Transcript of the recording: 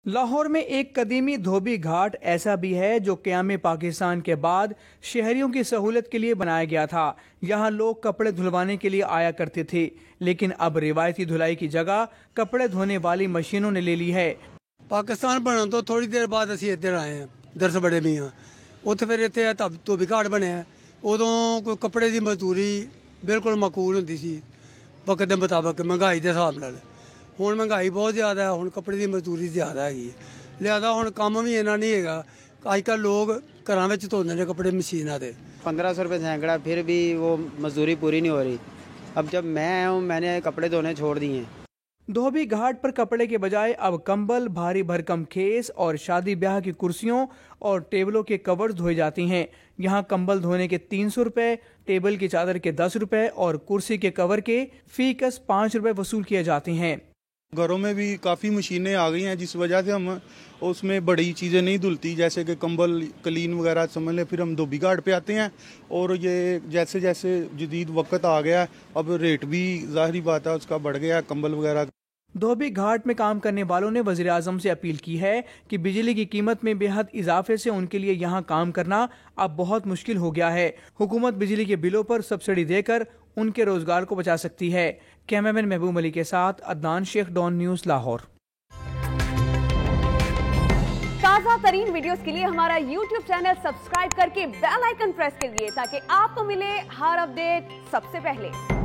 लाहौर में एक कदीमी धोबी घाट ऐसा भी है जो क़याम पाकिस्तान के बाद शहरियों की सहूलत के लिए बनाया गया था। यहाँ लोग कपड़े धुलवाने के लिए आया करते थे, लेकिन अब रिवायती धुलाई की जगह कपड़े धोने वाली मशीनों ने ले ली है। पाकिस्तान बनने तो थोड़ी देर बाद असी इधर आए हैं, दरस बड़े भी हाँ उत्थे फिर इतने धोबी घाट बने। उदों कोई कपड़े की मजदूरी बिल्कुल माकूल होंदी सी वक्त के मुताबिक महंगाई के हिसाब नाल। हुण महंगाई बहुत ज़्यादा है, हुण कपड़े की मजदूरी ज़्यादा है, लिहाजा हुण काम भी इन्ना नहीं है। अजकल लोग घरां विच धोंदे ने कपड़े मशीनां ते। 1500 रुपये सैकड़ा, फिर भी वो मजदूरी पूरी नहीं हो रही। अब जब मैं आया हूँ मैंने कपड़े धोने छोड़ दिए हैं। धोबी घाट पर कपड़े के बजाय अब कंबल, भारी भरकम खेस और शादी ब्याह की कुर्सियों और टेबलों के कवर्स धोए जाती हैं। यहाँ कंबल धोने के 300 रुपये, टेबल की चादर के 10 रुपये और कुर्सी के कवर के फीकस 5 रुपये वसूल किए जाते हैं। घरों में भी काफ़ी मशीनें आ गई हैं जिस वजह से हम उसमें बड़ी चीज़ें नहीं धुलती, जैसे कि कंबल, कलीन वगैरह समझ लें। फिर हम धोबी घाट पे आते हैं और ये जैसे जैसे जदीद वक्त आ गया अब रेट भी ज़ाहिरी बात है उसका बढ़ गया कंबल वगैरह। धोबी घाट में काम करने वालों ने वज़ीर आज़म से अपील की है कि बिजली की कीमत में बेहद इजाफे से उनके लिए यहाँ काम करना अब बहुत मुश्किल हो गया है। हुकूमत बिजली के बिलों पर सब्सिडी देकर उनके रोजगार को बचा सकती है। कैमरामैन महबूब अली के साथ अदनान शेख, डॉन न्यूज़, लाहौर। ताज़ा तरीन वीडियोस के लिए हमारा YouTube चैनल सब्सक्राइब करके बेल आइकन प्रेस करिए ताकि आपको मिले हर अपडेट सबसे पहले।